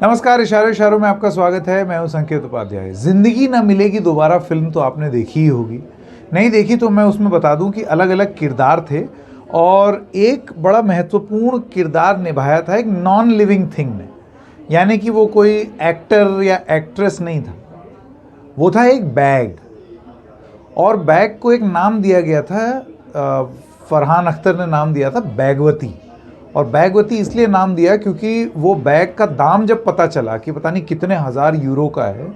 नमस्कार, इशारों इशारों में आपका स्वागत है। मैं हूं संकेत उपाध्याय। ज़िंदगी ना मिलेगी दोबारा फिल्म तो आपने देखी ही होगी। नहीं देखी तो मैं उसमें बता दूं कि अलग अलग किरदार थे और एक बड़ा महत्वपूर्ण किरदार निभाया था एक नॉन लिविंग थिंग ने। यानी कि वो कोई एक्टर या एक्ट्रेस नहीं था, वो था एक बैग। और बैग को एक नाम दिया गया था, फरहान अख्तर ने नाम दिया था बैगवती। और बैगवती इसलिए नाम दिया क्योंकि वो बैग का दाम जब पता चला कि पता नहीं कितने हज़ार यूरो का है,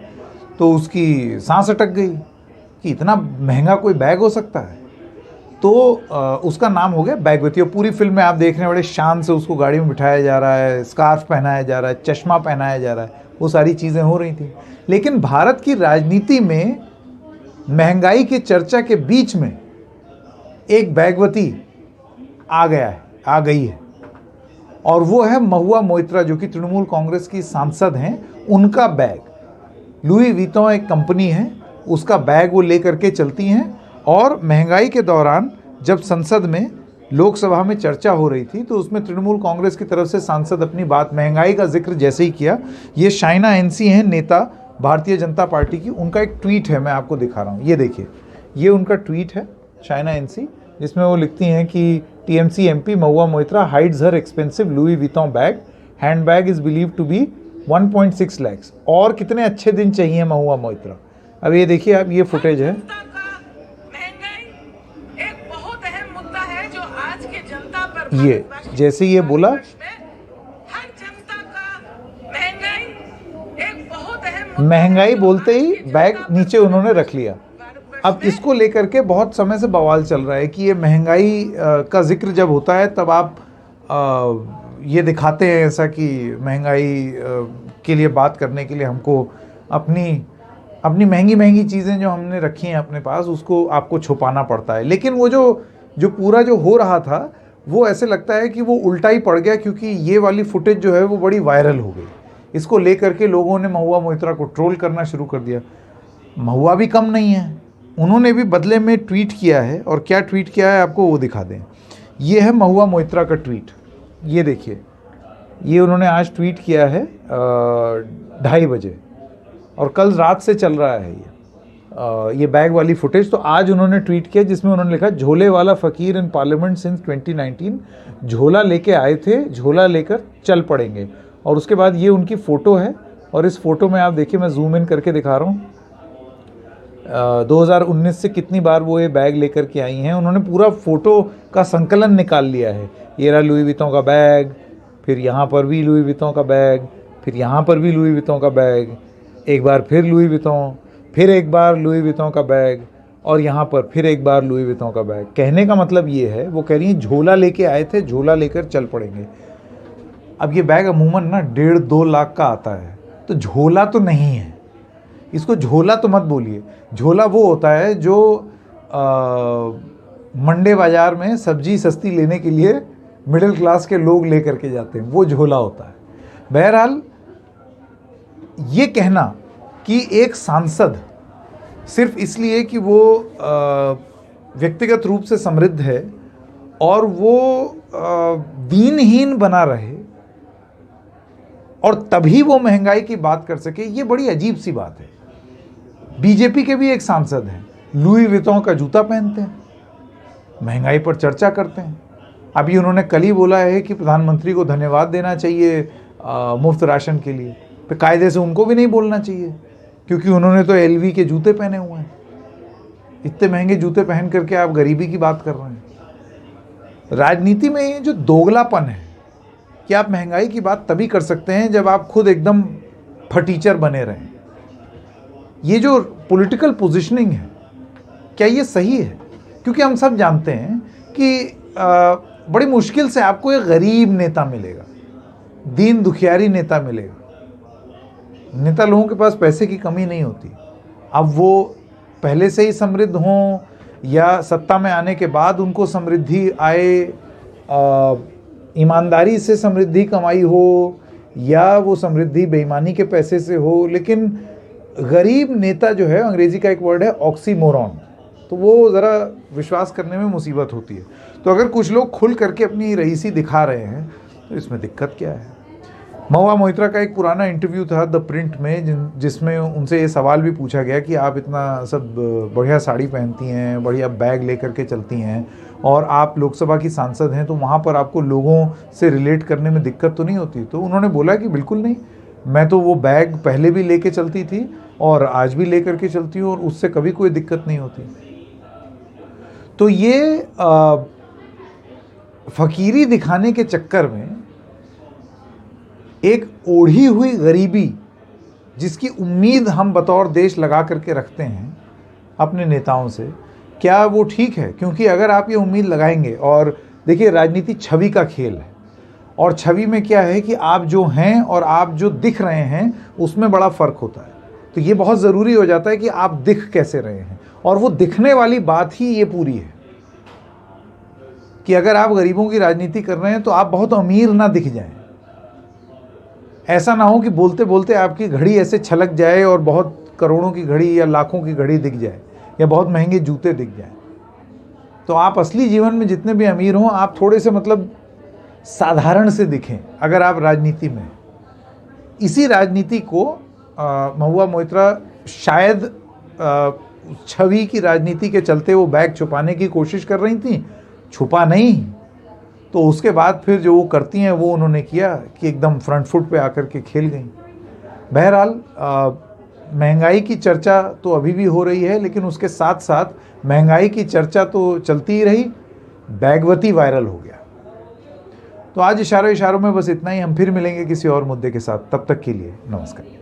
तो उसकी सांस अटक गई कि इतना महंगा कोई बैग हो सकता है। तो उसका नाम हो गया बैगवती। और पूरी फिल्म में आप देख रहे हैं बड़े शान से उसको गाड़ी में बिठाया जा रहा है, स्कार्फ पहनाया जा रहा है, चश्मा पहनाया जा रहा है, वो सारी चीज़ें हो रही थी। लेकिन भारत की राजनीति में महंगाई की चर्चा के बीच में एक बैगवती आ गई है और वो है महुआ मोइत्रा, जो कि तृणमूल कांग्रेस की सांसद हैं। उनका बैग लुई वितौं एक कंपनी है, उसका बैग वो लेकर के चलती हैं। और महंगाई के दौरान जब संसद में लोकसभा में चर्चा हो रही थी तो उसमें तृणमूल कांग्रेस की तरफ से सांसद अपनी बात महंगाई का जिक्र जैसे ही किया। ये शाइना एनसी हैं, नेता भारतीय जनता पार्टी की। उनका एक ट्वीट है, मैं आपको दिखा रहा हूँ, ये देखिए। ये उनका ट्वीट है शाइना एनसी, जिसमें वो लिखती हैं कि TMC MP Mahua Moitra hides her expensive Louis Vuitton bag, hand bag is believe to be 1.6 lakh. और कितने अच्छे दिन चाहिए महुआ मोइत्रा। अब ये देखिए, आप ये फुटेज है। महंगाई एक बहुत अहम मुद्दा है जो आज के जनता पर ये जैसे ये बोला, हर जनता का महंगाई एक बहुत अहम महंगाई बोलते ही बैग नीचे उन्होंने रख लिया। अब इसको लेकर के बहुत समय से बवाल चल रहा है कि ये महंगाई का जिक्र जब होता है तब आप ये दिखाते हैं ऐसा कि महंगाई के लिए बात करने के लिए हमको अपनी महंगी चीज़ें जो हमने रखी हैं अपने पास, उसको आपको छुपाना पड़ता है। लेकिन वो जो पूरा जो हो रहा था वो ऐसे लगता है कि वो उल्टा ही पड़ गया, क्योंकि ये वाली फुटेज जो है वो बड़ी वायरल हो गई। इसको लेकर के लोगों ने महुआ मोइत्रा को ट्रोल करना शुरू कर दिया। महुआ भी कम नहीं है, उन्होंने भी बदले में ट्वीट किया है। और क्या ट्वीट किया है आपको वो दिखा दें। ये है महुआ मोइत्रा का ट्वीट, ये देखिए। ये उन्होंने आज ट्वीट किया है 2:30 बजे, और कल रात से चल रहा है ये बैग वाली फुटेज। तो आज उन्होंने ट्वीट किया जिसमें उन्होंने लिखा, झोले वाला फ़कीर इन पार्लियामेंट सिंस 2019, झोला लेके आए थे, झोला लेकर चल पड़ेंगे। और उसके बाद ये उनकी फ़ोटो है, और इस फोटो में आप देखिए, मैं जूम इन करके दिखा रहा हूँ। 2019 से कितनी बार वो ये बैग लेकर के आई हैं। उन्होंने पूरा फ़ोटो का संकलन निकाल लिया है। ये रहा लुई वितौं का बैग, फिर यहाँ पर भी लुई वितौं का बैग, फिर यहाँ पर भी लुई वितौं का बैग, एक बार फिर लुई वितौं, फिर एक बार लुई वितौं का बैग, और यहाँ पर फिर एक बार लुई वितौं का बैग। कहने का मतलब ये है, वो कह रही हैं झोला लेके आए थे, झोला लेकर चल पड़ेंगे। अब ये बैग अमूमन ना 1.5-2 लाख का आता है, तो झोला तो नहीं है। इसको झोला तो मत बोलिए। झोला वो होता है जो मंडे बाज़ार में सब्जी सस्ती लेने के लिए मिडिल क्लास के लोग लेकर के जाते हैं, वो झोला होता है। बहरहाल, ये कहना कि एक सांसद सिर्फ इसलिए कि वो व्यक्तिगत रूप से समृद्ध है और वो दीनहीन बना रहे और तभी वो महंगाई की बात कर सके, ये बड़ी अजीब सी बात है। बीजेपी के भी एक सांसद हैं, लुई वितौं का जूता पहनते हैं, महंगाई पर चर्चा करते हैं। अभी उन्होंने कल ही बोला है कि प्रधानमंत्री को धन्यवाद देना चाहिए मुफ्त राशन के लिए। फिर कायदे से उनको भी नहीं बोलना चाहिए, क्योंकि उन्होंने तो एलवी के जूते पहने हुए हैं। इतने महंगे जूते पहन करके आप गरीबी की बात कर रहे हैं। राजनीति में ये जो दोगलापन है कि आप महंगाई की बात तभी कर सकते हैं जब आप खुद एकदम फटीचर बने रहें। ये जो पॉलिटिकल पोजीशनिंग है, क्या ये सही है? क्योंकि हम सब जानते हैं कि बड़ी मुश्किल से आपको एक गरीब नेता मिलेगा, दीन दुखियारी नेता मिलेगा। नेता लोगों के पास पैसे की कमी नहीं होती। अब वो पहले से ही समृद्ध हों या सत्ता में आने के बाद उनको समृद्धि आए, ईमानदारी से समृद्धि कमाई हो, या वो समृद्धि बेईमानी के पैसे से हो, लेकिन गरीब नेता जो है, अंग्रेजी का एक वर्ड है ऑक्सीमोरॉन, तो वो ज़रा विश्वास करने में मुसीबत होती है। तो अगर कुछ लोग खुल करके अपनी रईसी दिखा रहे हैं तो इसमें दिक्कत क्या है? महुआ मोइत्रा का एक पुराना इंटरव्यू था द प्रिंट में, जिसमें उनसे ये सवाल भी पूछा गया कि आप इतना सब बढ़िया साड़ी पहनती हैं, बढ़िया बैग लेकर के चलती हैं और आप लोकसभा की सांसद हैं, तो वहाँ पर आपको लोगों से रिलेट करने में दिक्कत तो नहीं होती? तो उन्होंने बोला कि बिल्कुल नहीं, मैं तो वो बैग पहले भी लेके चलती थी और आज भी लेकर के चलती हूँ और उससे कभी कोई दिक्कत नहीं होती। तो ये फकीरी दिखाने के चक्कर में एक ओढ़ी हुई गरीबी जिसकी उम्मीद हम बतौर देश लगा करके रखते हैं अपने नेताओं से, क्या वो ठीक है? क्योंकि अगर आप ये उम्मीद लगाएंगे, और देखिए राजनीति छवि का खेल है, और छवि में क्या है कि आप जो हैं और आप जो दिख रहे हैं उसमें बड़ा फ़र्क होता है। तो ये बहुत ज़रूरी हो जाता है कि आप दिख कैसे रहे हैं, और वो दिखने वाली बात ही ये पूरी है कि अगर आप गरीबों की राजनीति कर रहे हैं तो आप बहुत अमीर ना दिख जाएं। ऐसा ना हो कि बोलते बोलते आपकी घड़ी ऐसे छलक जाए और बहुत करोड़ों की घड़ी या लाखों की घड़ी दिख जाए या बहुत महंगे जूते दिख जाए। तो आप असली जीवन में जितने भी अमीर हों, आप थोड़े से मतलब साधारण से दिखें अगर आप राजनीति में। इसी राजनीति को महुआ मोइत्रा शायद छवि की राजनीति के चलते वो बैग छुपाने की कोशिश कर रही थी, छुपा नहीं। तो उसके बाद फिर जो वो करती हैं वो उन्होंने किया कि एकदम फ्रंट फुट पे आकर के खेल गई। बहरहाल महंगाई की चर्चा तो अभी भी हो रही है, लेकिन उसके साथ साथ महंगाई की चर्चा तो चलती ही रही, बैगवती वायरल हो गया। तो आज इशारों इशारों में बस इतना ही। हम फिर मिलेंगे किसी और मुद्दे के साथ, तब तक के लिए नमस्कार।